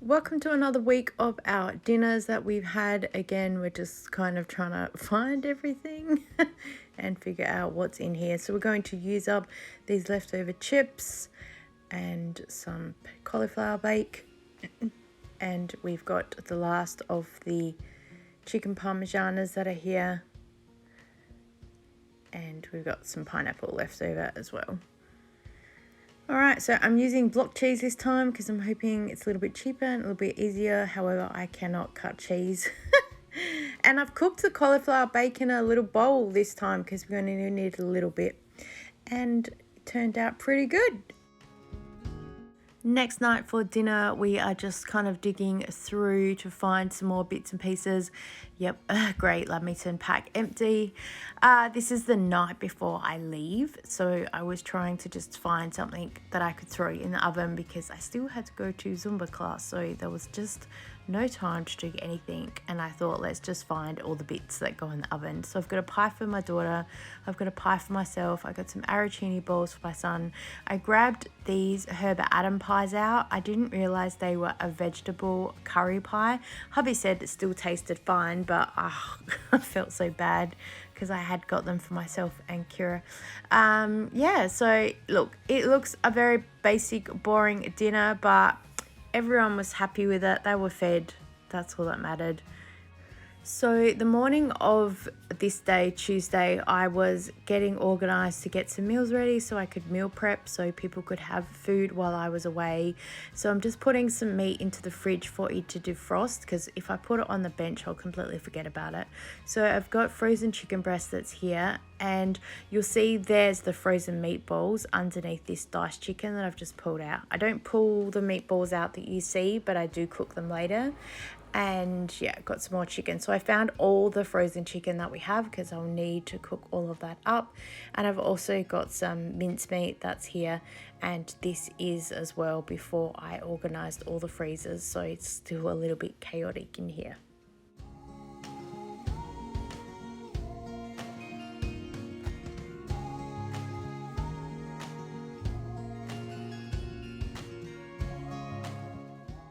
Welcome to another week of our dinners that we've had. Again, we're just kind of trying to find everything and figure out what's in here. So we're going to use up these leftover chips and some cauliflower bake. And we've got the last of the chicken parmesanas that are here. And we've got some pineapple left over as well. Alright, so I'm using block cheese this time because I'm hoping it's a little bit cheaper and a little bit easier. However, I cannot cut cheese. And I've cooked the cauliflower bacon in a little bowl this time because we're going to need a little bit. And it turned out pretty good. Next night for dinner, we are just kind of digging through to find some more bits and pieces. Yep, great, Lamington pack empty. This is the night before I leave, so I was trying to just find something that I could throw in the oven because I still had to go to Zumba class, so there was just no time to do anything, and I thought let's just find all the bits that go in the oven. So I've got a pie for my daughter, I've got a pie for myself, I got some arancini balls for my son. I grabbed these Herbert Adam pies out. I didn't realize they were a vegetable curry pie. Hubby said it still tasted fine, but I felt so bad because I had got them for myself and Kira. Yeah, so look, it looks a very basic, boring dinner, but everyone was happy with it. They were fed. That's all that mattered. So the morning of this day, Tuesday, I was getting organised to get some meals ready so I could meal prep so people could have food while I was away. So I'm just putting some meat into the fridge for it to defrost because if I put it on the bench, I'll completely forget about it. So I've got frozen chicken breast that's here, and you'll see there's the frozen meatballs underneath this diced chicken that I've just pulled out. I don't pull the meatballs out that you see, but I do cook them later. And yeah, got some more chicken. So I found all the frozen chicken that we have because I'll need to cook all of that up. And I've also got some mincemeat that's here, and this is as well before I organized all the freezers, so it's still a little bit chaotic in here.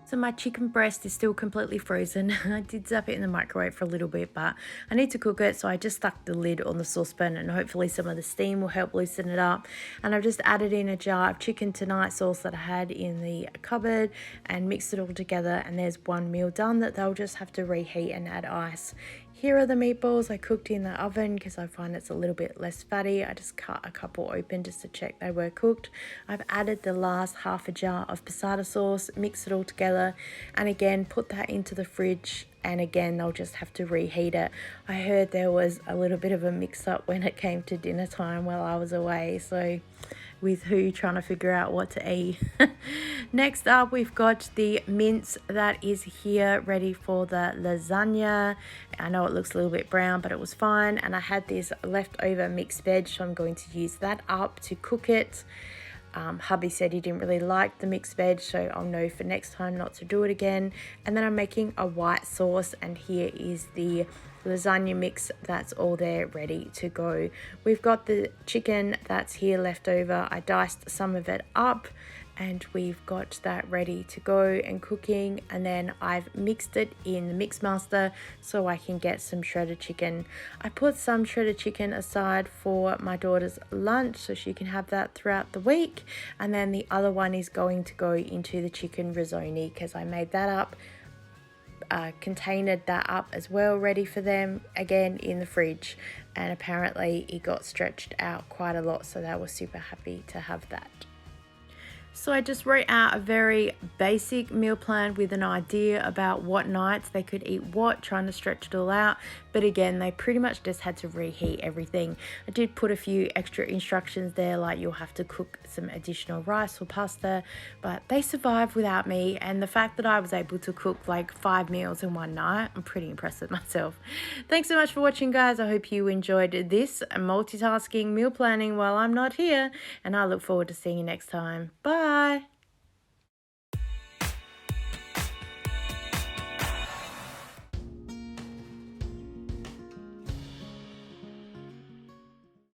So my chicken breast is still completely frozen. I did zap it in the microwave for a little bit, but I need to cook it, so I just stuck the lid on the saucepan and hopefully some of the steam will help loosen it up. And I've just added in a jar of chicken tonight sauce that I had in the cupboard and mixed it all together, and there's one meal done that they'll just have to reheat and add ice. Here are the meatballs I cooked in the oven because I find it's a little bit less fatty. I just cut a couple open just to check they were cooked. I've added the last half a jar of passata sauce, mix it all together, and again put that into the fridge, and again they'll just have to reheat it. I heard there was a little bit of a mix-up when it came to dinner time while I was away, so with who trying to figure out what to eat. Next up, we've got the mince that is here ready for the lasagna. I know it looks a little bit brown, but it was fine. And I had this leftover mixed veg, so I'm going to use that up to cook it. Hubby said he didn't really like the mixed veg, so I'll know for next time not to do it again. And then I'm making a white sauce, and here is the lasagna mix that's all there ready to go. We've got the chicken that's here left over. I diced some of it up and we've got that ready to go and cooking, and then I've mixed it in the mix master so I can get some shredded chicken. I put some shredded chicken aside for my daughter's lunch so she can have that throughout the week, and then the other one is going to go into the chicken risotto because I made that up, containered that up as well, ready for them again in the fridge, and apparently it got stretched out quite a lot, so they were super happy to have that. So I just wrote out a very basic meal plan with an idea about what nights they could eat what, trying to stretch it all out. But again, they pretty much just had to reheat everything. I did put a few extra instructions there, like you'll have to cook some additional rice or pasta, but they survived without me. And the fact that I was able to cook like 5 meals in one night, I'm pretty impressed with myself. Thanks so much for watching, guys. I hope you enjoyed this multitasking meal planning while I'm not here, and I look forward to seeing you next time. Bye.